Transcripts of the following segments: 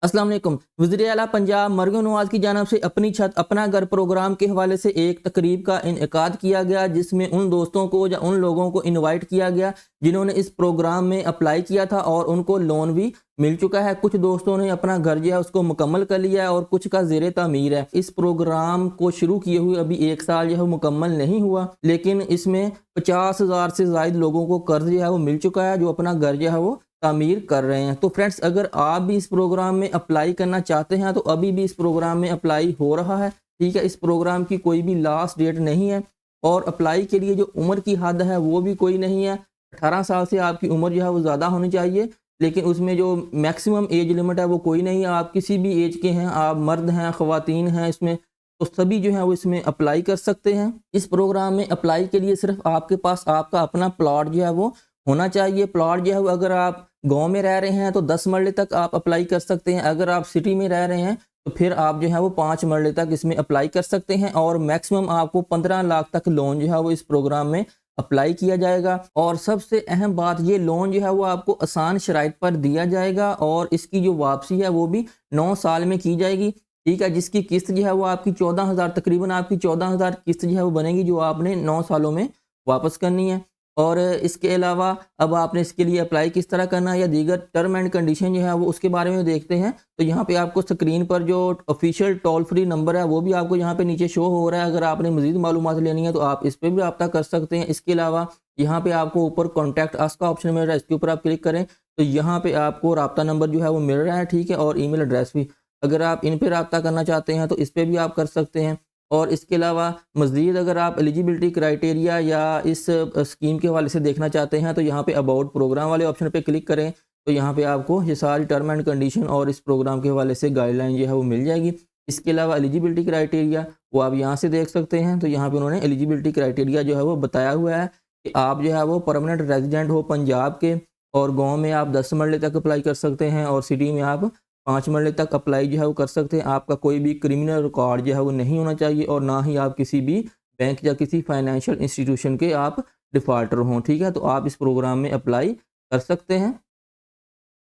अस्सलाम वालेकुम। वज़ीर-ए-आला पंजाब मरहूम नवाज़ की जानिब से अपनी छत अपना घर प्रोग्राम के हवाले से एक तकरीब का इनेकाद किया गया, जिसमें उन दोस्तों को या उन लोगों को इनवाइट किया गया जिन्होंने इस प्रोग्राम में अप्लाई किया था और उनको लोन भी मिल चुका है। कुछ दोस्तों ने अपना घर जो है उसको मुकम्मल कर लिया है और कुछ का ज़ेरे तामीर है। इस प्रोग्राम को शुरू किए हुए अभी 1 साल जो है मुकम्मल नहीं हुआ, लेकिन इसमें 50,000 से ज़ायद लोगों को कर्ज़ जो है वो मिल चुका है, जो अपना घर जो है वो तामीर कर रहे हैं। तो फ्रेंड्स, अगर आप भी इस प्रोग्राम में अप्लाई करना चाहते हैं तो अभी भी इस प्रोग्राम में अप्लाई हो रहा है, ठीक है। इस प्रोग्राम की कोई भी लास्ट डेट नहीं है और अप्लाई के लिए जो उम्र की हद है वो भी कोई नहीं है। 18 साल से आपकी उम्र जो है वो ज़्यादा होनी चाहिए, लेकिन उसमें जो मैक्सिमम एज लिमिट है वो कोई नहीं है। आप किसी भी एज के हैं, आप मर्द हैं, ख़वातीन हैं इसमें, तो सभी जो है वो इसमें अप्लाई कर सकते हैं। इस प्रोग्राम में अप्लाई के लिए सिर्फ आपके पास आपका अपना प्लॉट जो है वो होना चाहिए। प्लॉट जो है वो अगर आप गाँव में रह रहे हैं तो 10 मरले तक आप अप्लाई कर सकते हैं। अगर आप सिटी में रह रहे हैं तो फिर आप जो है वो 5 मरले तक इसमें अप्लाई कर सकते हैं और मैक्सिमम आपको 15 लाख तक लोन जो है वो इस प्रोग्राम में अप्लाई किया जाएगा। और सबसे अहम बात, ये लोन जो है वो आपको आसान शराइत पर दिया जाएगा और इसकी जो वापसी है वो भी 9 साल में की जाएगी, ठीक है। जिसकी किस्त जो है वो आपकी 14,000 तकरीबन आपकी 14,000 किस्त जो है वो बनेगी, जो आपने 9 सालों में वापस करनी है। और इसके अलावा अब आपने इसके लिए अप्लाई किस तरह करना है या दीगर टर्म एंड कंडीशन जो है वो उसके बारे में देखते हैं। तो यहाँ पे आपको स्क्रीन पर जो ऑफिशियल टोल फ्री नंबर है वो भी आपको यहाँ पे नीचे शो हो रहा है। अगर आपने मज़ीद मालूमात लेनी है तो आप इस पर भी रब्ता कर सकते हैं। इसके अलावा यहाँ पे आपको ऊपर कॉन्टैक्ट अस का ऑप्शन मिल रहा है, इसके ऊपर आप क्लिक करें तो यहाँ पे आपको रब्ता नंबर जो है वो मिल रहा है, ठीक है, और ईमेल एड्रेस भी। अगर आप इन पर रब्ता करना चाहते हैं तो इस पर भी आप कर सकते हैं। और इसके अलावा मज़ीद अगर आप एलिजिबिलिटी क्राइटेरिया या इस स्कीम के हवाले से देखना चाहते हैं तो यहाँ पे अबाउट प्रोग्राम वाले ऑप्शन पे क्लिक करें तो यहाँ पे आपको ये सारी टर्म एंड कंडीशन और इस प्रोग्राम के हवाले से गाइडलाइन जो है वो मिल जाएगी। इसके अलावा एलिजिबिलिटी क्राइटेरिया वो आप यहाँ से देख सकते हैं। तो यहाँ पे उन्होंने एलिजिबिलिटी क्राइटेरिया जो है वो बताया हुआ है कि आप जो है वो परमानेंट रेजिडेंट हो पंजाब के और गाँव में आप 10 मरले तक अप्लाई कर सकते हैं और सिटी में आप 5 मरले तक अप्लाई जो है वो कर सकते हैं। आपका कोई भी क्रिमिनल रिकॉर्ड जो है वो नहीं होना चाहिए और ना ही आप किसी भी बैंक या किसी फाइनेंशियल इंस्टीट्यूशन के आप डिफ़ॉल्टर हों, ठीक है। तो आप इस प्रोग्राम में अप्लाई कर सकते हैं।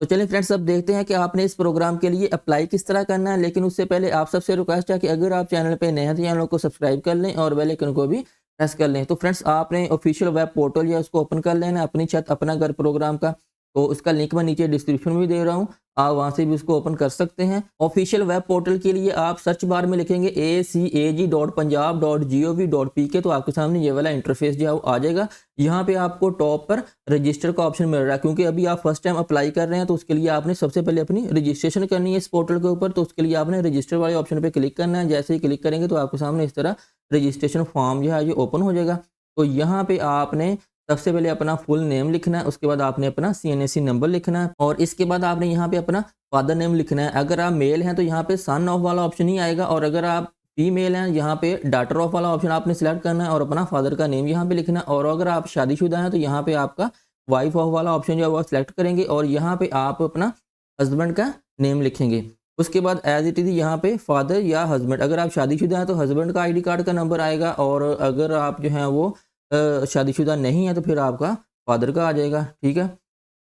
तो चलिए फ्रेंड्स, अब देखते हैं कि आपने इस प्रोग्राम के लिए अप्लाई किस तरह करना है। लेकिन उससे पहले आप सबसे रिक्वेस्ट है कि अगर आप चैनल पे नए हैं तो चैनल को सब्सक्राइब कर लें और बेल आइकन को भी प्रेस कर लें। तो फ्रेंड्स, आपने ऑफिशियल वेब पोर्टल या उसको ओपन कर लेना है, अपनी छत अपना घर प्रोग्राम का। तो उसका लिंक मैं नीचे डिस्क्रिप्शन में भी दे रहा हूँ, आप वहाँ से भी उसको ओपन कर सकते हैं। ऑफिशियल वेब पोर्टल के लिए आप सर्च बार में लिखेंगे acag.punjab.gov.pk, तो आपके सामने ये वाला इंटरफेस जो है वो आ जाएगा। यहाँ पे आपको टॉप पर रजिस्टर का ऑप्शन मिल रहा है, क्योंकि अभी आप फर्स्ट टाइम अप्लाई कर रहे हैं तो उसके लिए आपने सबसे पहले अपनी रजिस्ट्रेशन करनी है इस पोर्टल के ऊपर। तो उसके लिए आपने रजिस्टर वाले ऑप्शन पर क्लिक करना है। जैसे ही क्लिक करेंगे तो आपके सामने इस तरह रजिस्ट्रेशन फॉर्म जो है ये ओपन हो जाएगा। तो यहाँ पे आपने सबसे पहले अपना फुल नेम लिखना है, उसके बाद आपने अपना CNSE नंबर लिखना है और इसके बाद आपने यहाँ पे अपना फादर नेम लिखना है। अगर आप मेल हैं तो यहाँ पे सन ऑफ वाला ऑप्शन ही आएगा और अगर आप फीमेल हैं यहाँ पे डॉटर ऑफ वाला ऑप्शन आपने सेलेक्ट करना है और अपना फादर का नेम यहाँ पे लिखना है। और अगर आप शादीशुदा हैं तो यहाँ पे आपका वाइफ ऑफ वाला ऑप्शन जो है वो सेलेक्ट करेंगे और यहाँ पे आप अपना हस्बैंड का नेम लिखेंगे। उसके बाद एज इट इज़ यहाँ पे फादर या हस्बैंड, अगर आप शादीशुदा हैं तो हस्बैंड का ID कार्ड का नंबर आएगा और अगर आप जो हैं वो शादीशुदा नहीं है तो फिर आपका फादर का आ जाएगा, ठीक है।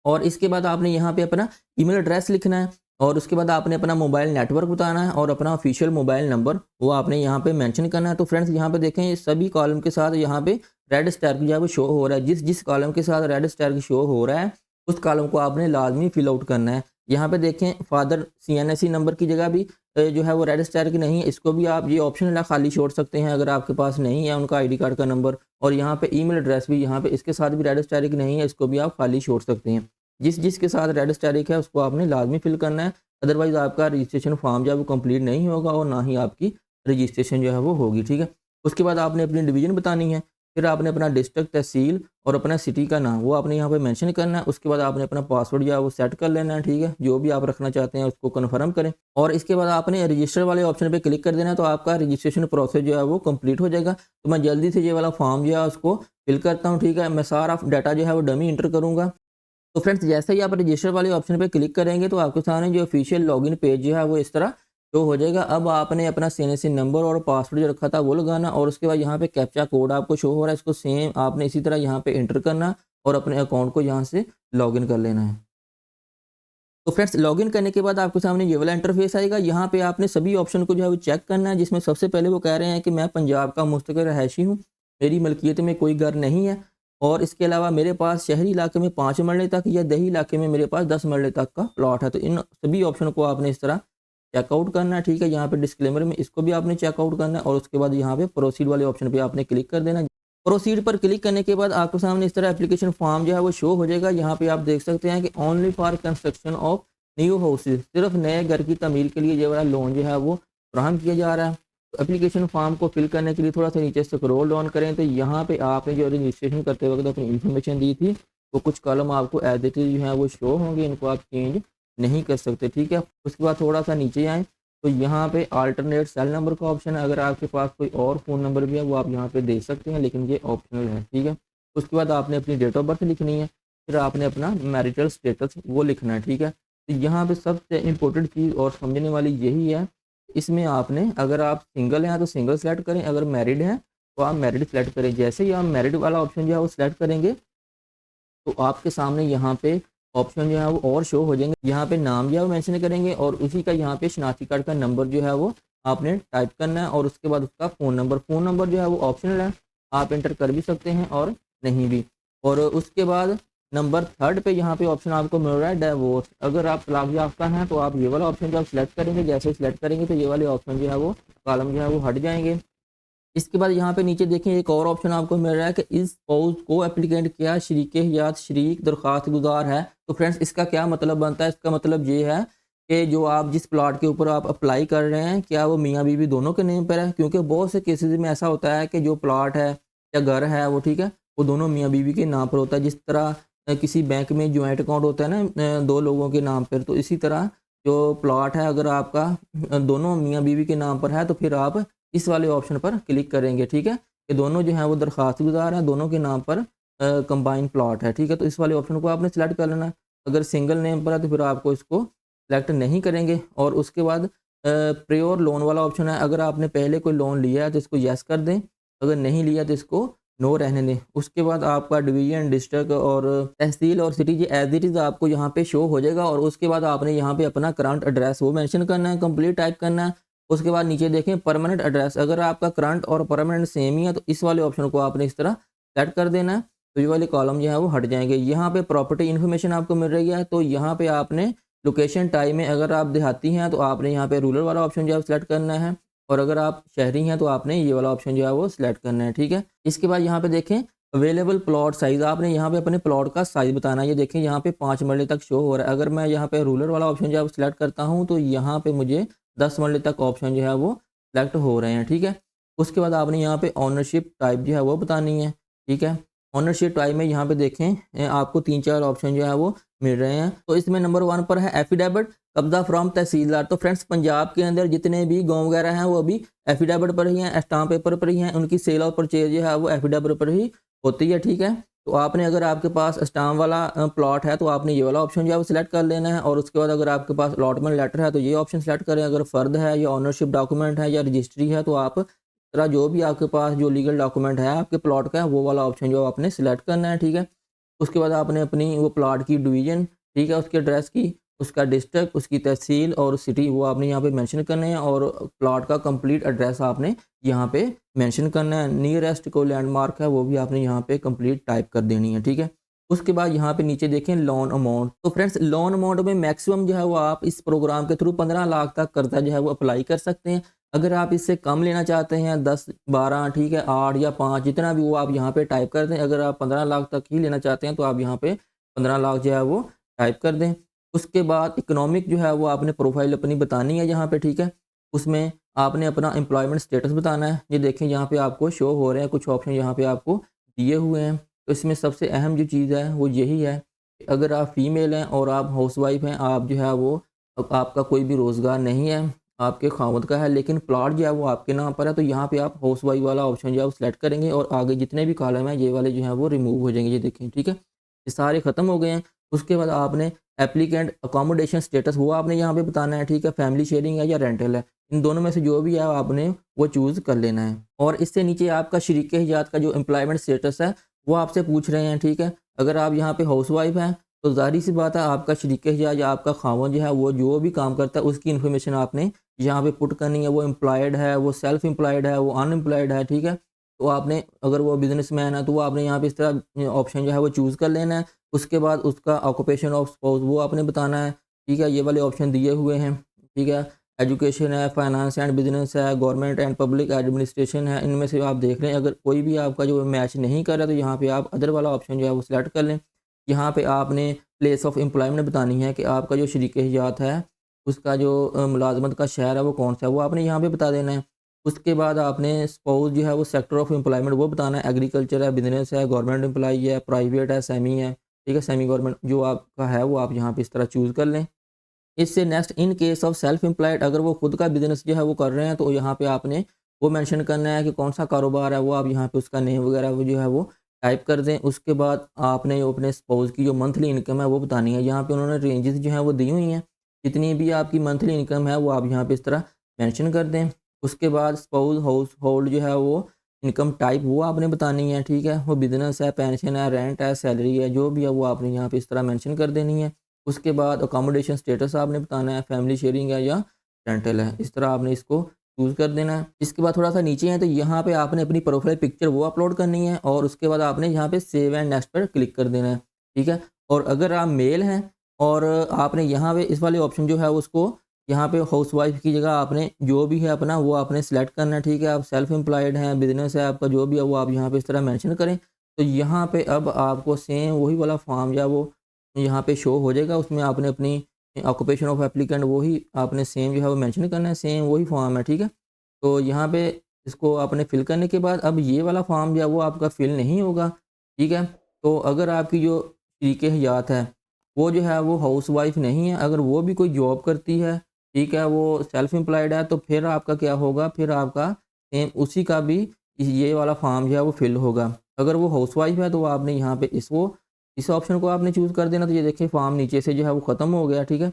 और इसके बाद आपने यहाँ पे अपना ईमेल एड्रेस लिखना है और उसके बाद आपने अपना मोबाइल नेटवर्क बताना है और अपना ऑफिशियल मोबाइल नंबर वो आपने यहाँ पे मेंशन करना है। तो फ्रेंड्स, यहाँ पे देखें ये सभी कॉलम के साथ यहाँ पे रेड स्टार की जो है वो शो हो रहा है। जिस जिस कॉलम के साथ रेड स्टार की शो हो रहा है उस कॉलम को आपने लाजमी फिल आउट करना है। यहाँ पे देखें फादर CNSE नंबर की जगह भी जो है वो रेड स्टार की नहीं है, इसको भी आप ये ऑप्शन खाली छोड़ सकते हैं अगर आपके पास नहीं है उनका ID कार्ड का नंबर। और यहाँ पे ईमेल एड्रेस भी यहाँ पे इसके साथ भी रेड स्टार की नहीं है, इसको भी आप खाली छोड़ सकते हैं। जिस जिसके साथ रेड स्टार है उसको आपने लाजमी फिल करना है, अदरवाइज़ आपका रजिस्ट्रेशन फॉर्म जो है वो कंप्लीट नहीं होगा और ना ही आपकी रजिस्ट्रेशन जो है वो होगी, ठीक है। उसके बाद आपने अपनी डिवीज़न बतानी है, फिर आपने अपना डिस्ट्रिक्ट, तहसील और अपना सिटी का नाम वो आपने यहाँ पे मेंशन करना है। उसके बाद आपने अपना पासवर्ड जो है वो सेट कर लेना है, ठीक है। जो भी आप रखना चाहते हैं उसको कन्फर्म करें और इसके बाद आपने रजिस्टर वाले ऑप्शन पे क्लिक कर देना है, तो आपका रजिस्ट्रेशन प्रोसेस जो है वो कंप्लीट हो जाएगा। तो मैं जल्दी से ये वाला फॉर्म जो है उसको फिल करता हूँ, ठीक है। मैं सारा डाटा जो है वो डमी इंटर करूँगा। तो फ्रेंड्स, जैसे ही आप रजिस्टर वाले ऑप्शन पे क्लिक करेंगे तो आपके सामने जो ऑफिशियल लॉगिन पेज जो है वो इस तरह शो हो जाएगा। अब आपने अपना CNSE नंबर और पासवर्ड जो रखा था वो लगाना और उसके बाद यहाँ पे कैप्चा कोड आपको शो हो रहा है, इसको सेम आपने इसी तरह यहाँ पे एंटर करना और अपने अकाउंट को यहाँ से लॉगिन कर लेना है। तो फ्रेंड्स लॉगिन करने के बाद आपके सामने ये वाला इंटरफेस आएगा। यहाँ पे आपने सभी ऑप्शन को जो है वो चेक करना है, जिसमें सबसे पहले वो कह रहे हैं कि मैं पंजाब का मुस्तकिल रहायशी हूँ, मेरी मलकियत में कोई घर नहीं है, और इसके अलावा मेरे पास शहरी इलाके में 5 मरले तक या दही इलाके में मेरे पास 10 मरले तक का प्लॉट है। तो इन सभी ऑप्शन को आपने इस तरह चेकआउट करना है, ठीक है। यहाँ पे डिस्क्लेमर में इसको भी आपने चेकआउट करना है और उसके बाद यहाँ पे प्रोसीड वाले ऑप्शन पे आपने क्लिक कर देना। प्रोसीड पर क्लिक करने के बाद आपके सामने इस तरह एप्लीकेशन फॉर्म जो है वो शो हो जाएगा। यहाँ पे आप देख सकते हैं कि only for construction of new houses, सिर्फ नए घर की तमीर के लिए ये वाला लोन जो है वो फ्राहम किया जा रहा है। तो एप्लीकेशन फॉर्म को फिल करने के लिए थोड़ा सा नीचे स्क्रॉल डाउन करें तो यहाँ पे आपने जो रजिस्ट्रेशन करते वक्त अपनी इन्फॉर्मेशन दी थी वो कुछ कॉलम आपको एज इट इज जो है वो शो होंगे, इनको आप चेंज नहीं कर सकते, ठीक है। उसके बाद थोड़ा सा नीचे आएँ तो यहाँ पे अल्टरनेट सेल नंबर का ऑप्शन है। अगर आपके पास कोई और फ़ोन नंबर भी है वो आप यहाँ पे दे सकते हैं, लेकिन ये ऑप्शनल है, ठीक है। उसके बाद आपने अपनी डेट ऑफ बर्थ लिखनी है, फिर आपने अपना मैरिटल स्टेटस वो लिखना है, ठीक है। तो यहाँ पे सबसे इम्पोर्टेंट चीज़ और समझने वाली यही है, इसमें आपने अगर आप सिंगल हैं तो सिंगल सेलेक्ट करें, अगर मैरिड हैं तो आप मैरिड सेलेक्ट करें। जैसे ही आप मैरिड वाला ऑप्शन जो है वो सिलेक्ट करेंगे तो आपके सामने यहाँ पे ऑप्शन जो है वो और शो हो जाएंगे। यहाँ पे नाम जो है वो मेंशन करेंगे और उसी का यहाँ पे शनाख्ती कार्ड का नंबर जो है वो आपने टाइप करना है और उसके बाद उसका फ़ोन नंबर जो है वो ऑप्शनल है, आप इंटर कर भी सकते हैं और नहीं भी। और उसके बाद नंबर 3 पे यहाँ पे ऑप्शन आपको मिल रहा है डिवोर्स। अगर आप तलाक याफ्ता हैं तो आप ये वाला ऑप्शन जो आप सिलेक्ट करेंगे, जैसे सिलेक्ट करेंगे तो ये वाले ऑप्शन जो है वो कॉलम जो है वो हट जाएंगे। इसके बाद यहाँ पे नीचे देखें एक और ऑप्शन आपको मिल रहा है कि इस स्पाउस को एप्लीकेंट क्या शरीक हयात शरीक दरख्वास्त गुजार है। तो फ्रेंड्स इसका क्या मतलब बनता है, इसका मतलब ये है कि जो आप जिस प्लॉट के ऊपर आप अप्लाई कर रहे हैं क्या वो मियाँ बीवी दोनों के नेम पर है, क्योंकि बहुत से केसेस में ऐसा होता है कि जो प्लॉट है या घर है वो, ठीक है, वो दोनों मियाँ बीवी के नाम पर होता है। जिस तरह किसी बैंक में ज्वाइंट अकाउंट होता है ना दो लोगों के नाम पर, तो इसी तरह जो प्लॉट है अगर आपका दोनों मियाँ बीवी के नाम पर है तो फिर आप इस वाले ऑप्शन पर क्लिक करेंगे, ठीक है। कि दोनों जो हैं वो दरख्वास्त गुजार हैं, दोनों के नाम पर कंबाइन प्लॉट है, ठीक है। तो इस वाले ऑप्शन को आपने सेलेक्ट कर लेना। अगर सिंगल नेम पर है तो फिर आपको इसको सेलेक्ट नहीं करेंगे। और उसके बाद प्योर लोन वाला ऑप्शन है, अगर आपने पहले कोई लोन लिया है तो इसको येस कर दें, अगर नहीं लिया तो इसको नो रहने दें। उसके बाद आपका डिवीजन, डिस्ट्रिक्ट और तहसील और सिटी जो एज इट इज़ आपको यहाँ पे शो हो जाएगा। और उसके बाद आपने यहाँ पे अपना करंट एड्रेस वो मेंशन करना है, कंप्लीट टाइप करना है। उसके बाद नीचे देखें परमानेंट एड्रेस, अगर आपका करंट और परमानेंट सेम ही है तो इस वाले ऑप्शन को आपने इस तरह सेट कर देना है, तो ये वाले कॉलम जो है वो हट जाएंगे। यहाँ पे प्रॉपर्टी इन्फॉर्मेशन आपको मिल रही है, तो यहाँ पे आपने लोकेशन टाइप में अगर आप देहाती हैं तो आपने यहाँ पे रूरल वाला ऑप्शन जो है सेलेक्ट करना है, और अगर आप शहरी हैं तो आपने ये वाला ऑप्शन जो है वो सिलेक्ट करना है, ठीक है। इसके बाद यहाँ पे देखें अवेलेबल प्लॉट साइज़, आपने यहाँ पे अपने प्लॉट का साइज़ बताना है। ये देखें यहाँ पे 5 मरले तक शो हो रहा है। अगर मैं यहाँ पे रूरल वाला ऑप्शन जो है सिलेक्ट करता हूँ तो यहाँ पे मुझे 10 मरले तक ऑप्शन जो है वो सिलेक्ट हो रहे हैं, ठीक है। उसके बाद आपने यहाँ पे ऑनरशिप टाइप जो है वो बतानी है, ठीक है। ऑनरशिप टाइप में यहाँ पे देखें आपको 3-4 ऑप्शन जो है वो मिल रहे हैं। तो इसमें नंबर 1 पर है एफिडेविट कब्जा फ्रॉम तहसीलदार। तो फ्रेंड्स पंजाब के अंदर जितने भी गाँव वगैरह हैं वो अभी एफिडेविट पर ही हैं, स्टाम्प पेपर पर ही हैं, उनकी सेल और परचेज जो है वो एफिडेविट पर ही होती है, ठीक है। तो आपने अगर आपके पास स्टाम्प वाला प्लॉट है तो आपने ये वाला ऑप्शन जो है वो सिलेक्ट कर लेना है। और उसके बाद अगर आपके पास अलॉटमेंट लेटर है तो ये ऑप्शन सेलेक्ट करें। अगर फ़र्द है या ऑनरशिप डॉक्यूमेंट है या रजिस्ट्री है तो आप तरह जो भी आपके पास जो लीगल डॉक्यूमेंट है आपके प्लॉट का वो वाला ऑप्शन जो आपने सिलेक्ट करना है, ठीक है। उसके बाद आपने अपनी वो प्लॉट की डिवीज़न, ठीक है, उसके एड्रेस की, उसका डिस्ट्रिक्ट, उसकी तहसील और सिटी वो आपने यहाँ पे मेंशन करने हैं। और प्लॉट का कंप्लीट एड्रेस आपने यहाँ पे मेंशन करना है। नियरेस्ट कोई लैंडमार्क है वो भी आपने यहाँ पे कंप्लीट टाइप कर देनी है, ठीक है। उसके बाद यहाँ पे नीचे देखें लोन अमाउंट। तो फ्रेंड्स लोन अमाउंट में मैक्सिमम जो है वो आप इस प्रोग्राम के थ्रू 15 लाख तक कर्जा जो है वो अप्लाई कर सकते हैं। अगर आप इससे कम लेना चाहते हैं 10, 12, ठीक है, 8 या 5 जितना भी वो आप यहाँ पे टाइप कर दें। अगर आप 15 लाख तक ही लेना चाहते हैं तो आप यहाँ पे 15 लाख जो है वो टाइप कर दें। उसके बाद इकोनॉमिक जो है वो आपने प्रोफाइल अपनी बतानी है यहाँ पे, ठीक है। उसमें आपने अपना एम्प्लॉयमेंट स्टेटस बताना है। ये देखें यहाँ पे आपको शो हो रहे हैं कुछ ऑप्शन यहाँ पे आपको दिए हुए हैं। तो इसमें सबसे अहम जो चीज़ है वो यही है कि अगर आप फीमेल हैं और आप हाउसवाइफ हैं, आप जो है वो आपका कोई भी रोज़गार नहीं है, आपके खावत का है, लेकिन प्लॉट जो है वो आपके नाम पर है, तो यहाँ पे आप हाउसवाइफ वाला ऑप्शन जो है वो सिलेक्ट करेंगे और आगे जितने भी कॉलम हैं ये वाले जो हैं वो रिमूव हो जाएंगे। ये देखें, ठीक है, ये सारे ख़त्म हो गए हैं। उसके बाद आपने एप्लीकेंट अकोमोडेशन स्टेटस वो आपने यहाँ पे बताना है, ठीक है। फैमिली शेयरिंग है या रेंटल है, इन दोनों में से जो भी है आपने वो चूज़ कर लेना है। और इससे नीचे आपका शरीक हयात का जो एम्प्लॉयमेंट स्टेटस है वो आपसे पूछ रहे हैं, ठीक है। अगर आप यहाँ पे हाउसवाइफ हैं तो ज़ाहिर सी बात है आपका शरीक हयात या आपका खावंद जो है वो जो भी काम करता है उसकी इन्फॉर्मेशन आपने यहाँ पे पुट करनी है। वो एम्प्लॉयड है, वो सेल्फ एम्प्लॉयड है, वो अनएम्प्लॉयड है, ठीक है। तो आपने अगर वो बिजनेसमैन है तो वो आपने यहाँ पे इस तरह ऑप्शन जो है वो चूज़ कर लेना है। उसके बाद उसका ऑक्यूपेशन ऑफ स्पाउस वो आपने बताना है, ठीक है। ये वाले ऑप्शन दिए हुए हैं, ठीक है। एजुकेशन है, फाइनेंस एंड बिजनेस है, गवर्नमेंट एंड पब्लिक एडमिनिस्ट्रेशन है। इनमें से आप देख लें, अगर कोई भी आपका जो मैच नहीं कर रहा तो यहाँ पे आप अदर वाला ऑप्शन जो है वो सिलेक्ट कर लें। यहाँ पे आपने प्लेस ऑफ एम्प्लॉयमेंट बतानी है कि आपका जो शरीक हयात है उसका जो मुलाजमत का शहर है वो कौन सा है, वो आपने यहाँ पे बता देना है। उसके बाद आपने स्पाउस जो है वो सेक्टर ऑफ एम्प्लॉयमेंट वो बताना है, एग्रीकल्चर है, बिजनेस है, गवर्नमेंट एम्प्लॉई है, प्राइवेट है, सेमी है, ठीक है। सेमी गवर्नमेंट जो आपका है वो आप यहाँ पे इस तरह चूज़ कर लें। इससे next in case of self employed, अगर वो खुद का बिजनेस जो है वो कर रहे हैं तो यहाँ पे आपने वो मेंशन करना है कि कौन सा कारोबार है, वो आप यहाँ पे उसका नेम वगैरह वो जो है वो टाइप कर दें। उसके बाद आपने जो अपने स्पाउस की जो मंथली इनकम है वो बतानी है। यहाँ पे उन्होंने रेंजेस जो हैं वो दी हुई हैं, जितनी भी आपकी मंथली इनकम है वो आप यहाँ पे इस तरह मेंशन कर दें। उसके बाद स्पाउस हाउस होल्ड जो है वो इनकम टाइप वो आपने बतानी है, ठीक है। वो बिजनेस है, पेंशन है, रेंट है, सैलरी है, जो भी है वो आपने यहाँ पे इस तरह मेंशन कर देनी है। उसके बाद अकोमोडेशन स्टेटस आपने बताना है, फैमिली शेयरिंग है या रेंटल है, इस तरह आपने इसको चूज़ कर देना है। इसके बाद थोड़ा सा नीचे है तो यहाँ पे आपने अपनी प्रोफाइल पिक्चर वो अपलोड करनी है और उसके बाद आपने यहाँ पे सेव एंड नेक्स्ट पर क्लिक कर देना है, ठीक है। और अगर आप मेल हैं और आपने यहाँ पे इस वाले ऑप्शन जो है उसको यहाँ पे हाउसवाइफ की जगह आपने जो भी है अपना वो आपने सेलेक्ट करना है, ठीक है। आप सेल्फ एम्प्लॉयड हैं, बिजनेस है आपका, जो भी है वो आप यहाँ पे इस तरह मेंशन करें। तो यहाँ पे अब आपको सेम वही वाला फॉर्म या वो यहाँ पे शो हो जाएगा। उसमें आपने अपनी ऑक्यूपेशन ऑफ एप्लीकेंट वही आपने सेम जो है वो मेंशन करना है, सेम वही फॉर्म है, ठीक है। तो यहाँ पे इसको आपने फिल करने के बाद अब ये वाला फॉर्म जो है वो आपका फिल नहीं होगा, ठीक है। तो अगर आपकी जो शरीक हयात है वो जो है वो हाउसवाइफ नहीं है, अगर वो भी कोई जॉब करती है, ठीक है, वो सेल्फ एम्प्लॉयड है, तो फिर आपका क्या होगा, फिर आपका सेम उसी का भी ये वाला फॉर्म जो है वो फिल होगा। अगर वो हाउसवाइफ है तो आपने यहाँ पे इस ऑप्शन को आपने चूज़ कर देना। तो ये देखिए फॉर्म नीचे से जो है वो ख़त्म हो गया, ठीक है।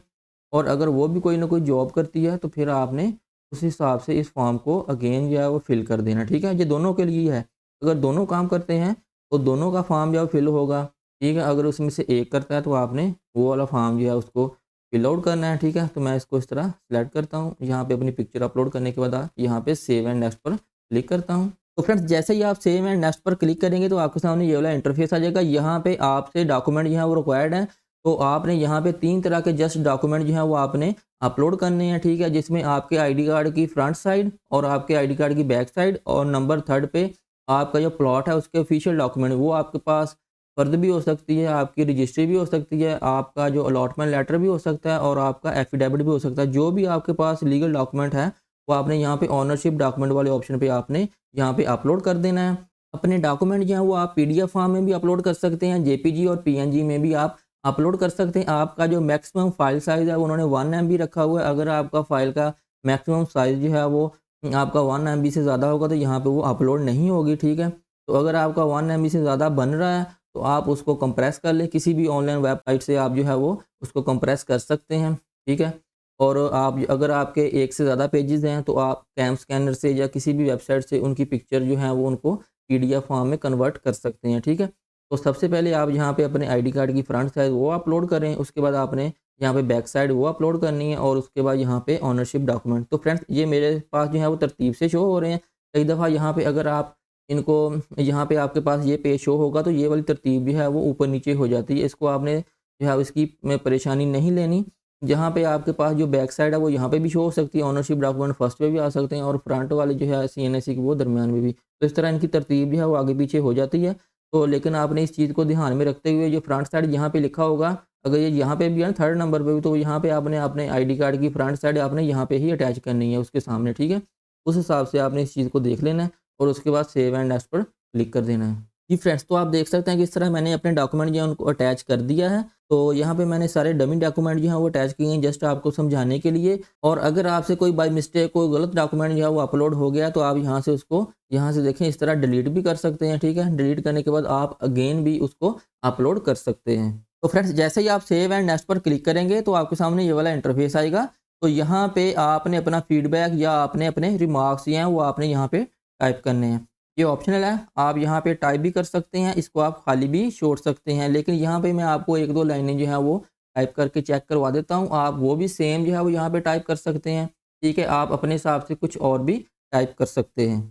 और अगर वो भी कोई ना कोई जॉब करती है तो फिर आपने उस हिसाब से इस फॉर्म को अगेन जो है वो फिल कर देना, ठीक है। ये दोनों के लिए है, अगर दोनों काम करते हैं तो दोनों का फॉर्म जो है फिल होगा, ठीक है। अगर उसमें से एक करता है तो आपने वो वाला फॉर्म जो है उसको फिल आउट करना है, ठीक है। तो मैं इसको इस तरह सेलेक्ट करता हूँ, यहाँ पे अपनी पिक्चर अपलोड करने के बाद यहाँ पे सेव एंड नेक्स्ट पर क्लिक करता हूँ। तो फ्रेंड्स जैसे ही आप सेव एंड नेक्स्ट पर क्लिक करेंगे तो आपके सामने ये वाला इंटरफेस आ जाएगा। यहाँ पे आपसे डॉक्यूमेंट जो है वो रिक्वायर्ड है, तो आपने यहाँ पे 3 तरह के जस्ट डॉक्यूमेंट जो है वो आपने अपलोड करने हैं, ठीक है। जिसमें आपके आईडी कार्ड की फ्रंट साइड और आपके आईडी कार्ड की बैक साइड और नंबर 3 पे आपका जो प्लॉट है उसके ऑफिशियल डॉक्यूमेंट वो आपके पास फ़र्द भी हो सकती है, आपकी रजिस्ट्री भी हो सकती है, आपका जो अलॉटमेंट लेटर भी हो सकता है और आपका एफिडेविट भी हो सकता है। जो भी आपके पास लीगल डॉक्यूमेंट है वो आपने यहाँ पे ओनरशिप डॉक्यूमेंट वाले ऑप्शन पे आपने यहाँ पे अपलोड कर देना है। अपने डॉक्यूमेंट जो है वो आप पीडीएफ फॉर्म में भी अपलोड कर सकते हैं, जेपीजी और पीएनजी में भी आप अपलोड कर सकते हैं। आपका जो मैक्सिमम फाइल साइज़ है उन्होंने 1 MB रखा हुआ है। अगर आपका फ़ाइल का मैक्सिमम साइज़ जो है वो आपका 1 MB से ज़्यादा होगा तो यहाँ पे वो अपलोड नहीं होगी, ठीक है। तो अगर आपका 1 MB से ज़्यादा बन रहा है तो आप उसको कंप्रेस कर लें, किसी भी ऑनलाइन वेबसाइट से आप जो है वो उसको कंप्रेस कर सकते हैं, ठीक है। और आप अगर आपके एक से ज़्यादा पेजेस हैं तो आप कैम स्कैनर से या किसी भी वेबसाइट से उनकी पिक्चर जो है वो उनको पीडीएफ फॉर्म में कन्वर्ट कर सकते हैं, ठीक है। तो सबसे पहले आप यहाँ पे अपने आईडी कार्ड की फ्रंट साइड वो अपलोड करें, उसके बाद आपने यहाँ पे बैक साइड वो अपलोड करनी है और उसके बाद यहाँ पे ओनरशिप डॉक्यूमेंट। तो फ्रेंड्स ये मेरे पास जो है वो तरतीब से शो हो रहे हैं। कई दफ़ा यहाँ पे अगर आप इनको यहाँ पे आपके पास ये पेज शो होगा तो ये वाली तरतीब जो है वो ऊपर नीचे हो जाती है। इसको आपने जो है इसकी में परेशानी नहीं लेनी। जहाँ पे आपके पास जो बैक साइड है वो यहाँ पे भी शो हो सकती है, ओनरशिप डॉक्यूमेंट फर्स्ट पे भी आ सकते हैं और फ्रंट वाले जो है सीएनएसी की वो दरमियान में भी। तो इस तरह इनकी तरतीब जो है वो आगे पीछे हो जाती है। तो लेकिन आपने इस चीज़ को ध्यान में रखते हुए जो फ्रंट साइड यहाँ पे लिखा होगा, अगर ये यहाँ पे भी है ना 3rd नंबर पे भी, तो यहाँ पे आपने अपने आईडी कार्ड की फ्रंट साइड आपने यहाँ पे ही अटैच करनी है उसके सामने, ठीक है। उस हिसाब से आपने इस चीज़ को देख लेना है और उसके बाद सेव एंड नेक्स्ट पर क्लिक कर देना है। जी फ्रेंड्स, तो आप देख सकते हैं कि इस तरह मैंने अपने डॉक्यूमेंट जो है उनको अटैच कर दिया है। तो यहाँ पे मैंने सारे डमी डॉक्यूमेंट जो हैं वो अटैच किए हैं जस्ट आपको समझाने के लिए। और अगर आपसे कोई बाय मिस्टेक कोई गलत डॉक्यूमेंट जो है वो अपलोड हो गया तो आप यहाँ से उसको यहाँ से देखें इस तरह डिलीट भी कर सकते हैं, ठीक है। डिलीट करने के बाद आप अगेन भी उसको अपलोड कर सकते हैं। तो फ्रेंड्स जैसे ही आप सेव एंड नेक्स्ट पर क्लिक करेंगे तो आपके सामने ये वाला इंटरफेस आएगा। तो यहाँ पे आपने अपना फीडबैक या आपने अपने रिमार्क्स जो हैं वो आपने यहाँ पे टाइप करने हैं। ये ऑप्शनल है, आप यहाँ पे टाइप भी कर सकते हैं, इसको आप खाली भी छोड़ सकते हैं। लेकिन यहाँ पे मैं आपको 1-2 लाइनें जो हैं वो टाइप करके चेक करवा देता हूँ। आप वो भी सेम जो है वो यहाँ पे टाइप कर सकते हैं, ठीक है? आप अपने हिसाब से कुछ और भी टाइप कर सकते हैं।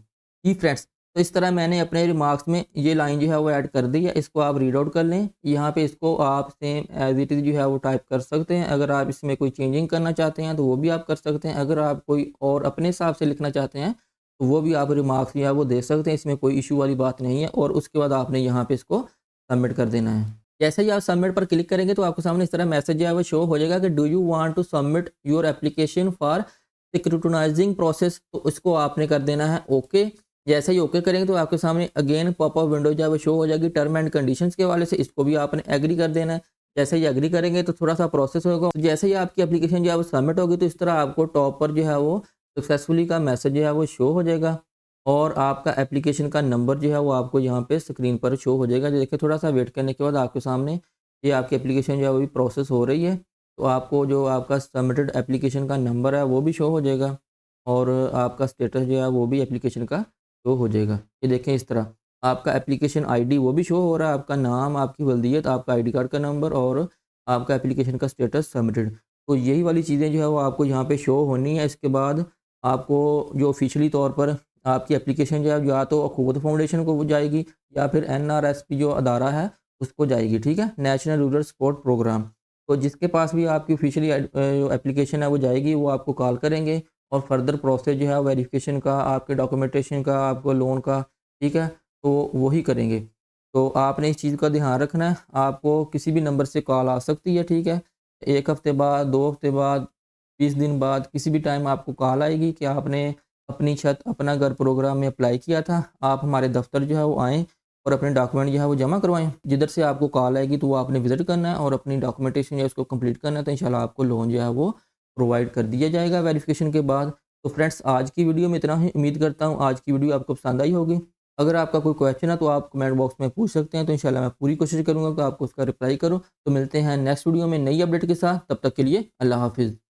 जी फ्रेंड्स, तो इस तरह मैंने अपने रिमार्क्स में ये लाइन जो है वो ऐड कर दी है। इसको आप रीड आउट कर लें। यहाँ पे इसको आप सेम एज़ इट इज़ जो है वो टाइप कर सकते हैं। अगर आप इसमें कोई चेंजिंग करना चाहते हैं तो वो भी आप कर सकते हैं। अगर आप कोई और अपने हिसाब से लिखना चाहते हैं तो वो भी आप रिमार्क्स जो है वो दे सकते हैं, इसमें कोई इशू वाली बात नहीं है। और उसके बाद आपने यहाँ पे इसको सबमिट कर देना है। जैसे ही आप सबमिट पर क्लिक करेंगे तो आपके सामने इस तरह मैसेज जो है वो शो हो जाएगा कि do you want to submit your application for scrutinizing process, तो इसको आपने कर देना है ओके। जैसे ही ओके करेंगे तो आपके सामने अगेन पॉपअप विंडो जो है वो शो हो जाएगी टर्म एंड कंडीशंस के हवाले से, इसको भी आपने एग्री कर देना है। जैसे ही एग्री करेंगे तो थोड़ा सा प्रोसेस होगा, तो जैसे ही आपकी एप्लीकेशन जो है वो सबमिट होगी तो इस तरह आपको टॉप पर जो है वो सक्सेसफुली का मैसेज जो है वो शो हो जाएगा और आपका एप्लीकेशन का नंबर जो है वो आपको यहाँ पे स्क्रीन पर शो हो जाएगा। देखिए थोड़ा सा वेट करने के बाद आपके सामने ये आपकी एप्लीकेशन जो है वो भी प्रोसेस हो रही है, तो आपको जो आपका सबमिटेड एप्लीकेशन का नंबर है वो भी शो हो जाएगा और आपका स्टेटस जो है वो भी एप्लीकेशन का शो हो जाएगा। ये देखें इस तरह आपका एप्लीकेशन आईडी वो भी शो हो रहा है, आपका नाम, आपकी वल्दियत, आपका आईडी कार्ड का नंबर और आपका एप्लीकेशन का स्टेटस सबमिटेड। तो यही वाली चीज़ें जो है वो आपको यहाँ पे शो होनी है। इसके बाद आपको जो ऑफिशियली तौर पर आपकी एप्लीकेशन जो है या तो अखूत फाउंडेशन को जाएगी या फिर एनआरएसपी जो अदारा है उसको जाएगी, ठीक है? National rural support programme. तो जिसके पास भी आपकी ऑफिशियली जो एप्लीकेशन है वो जाएगी, वो आपको कॉल करेंगे और फर्दर प्रोसेस जो है वेरिफिकेशन का, आपके डॉक्यूमेंटेशन का, आपको लोन का, ठीक है? तो वही करेंगे। तो आपने इस चीज़ का ध्यान रखना है, आपको किसी भी नंबर से कॉल आ सकती है, ठीक है? 1 हफ़्ते बाद, 2 हफ़्ते बाद, 20 दिन बाद किसी भी टाइम आपको कॉल आएगी कि आपने अपनी छत, अपना घर प्रोग्राम में अप्लाई किया था। आप हमारे दफ़्तर जो है वो आएँ और अपने डॉक्यूमेंट जो है वो जमा करवाएँ। जिधर से आपको कॉल आएगी तो वो आपने विज़िट करना है और अपनी डॉक्यूमेंटेशन जो है उसको कंप्लीट करना है, तो इंशाल्लाह आपको लोन जो है वो प्रोवाइड कर दिया जाएगा वेरिफिकेशन के बाद। तो फ्रेंड्स आज की वीडियो में इतना ही, उम्मीद करता हूँ आज की वीडियो आपको पसंद आई होगी। अगर आपका कोई क्वेश्चन है तो आप कमेंट बॉक्स में पूछ सकते हैं, तो इंशाल्लाह मैं पूरी कोशिश करूँगा कि आपको उसका रिप्लाई करूँ। तो मिलते हैं नेक्स्ट वीडियो में नई अपडेट के साथ, तब तक के लिए अल्लाह हाफ़िज़।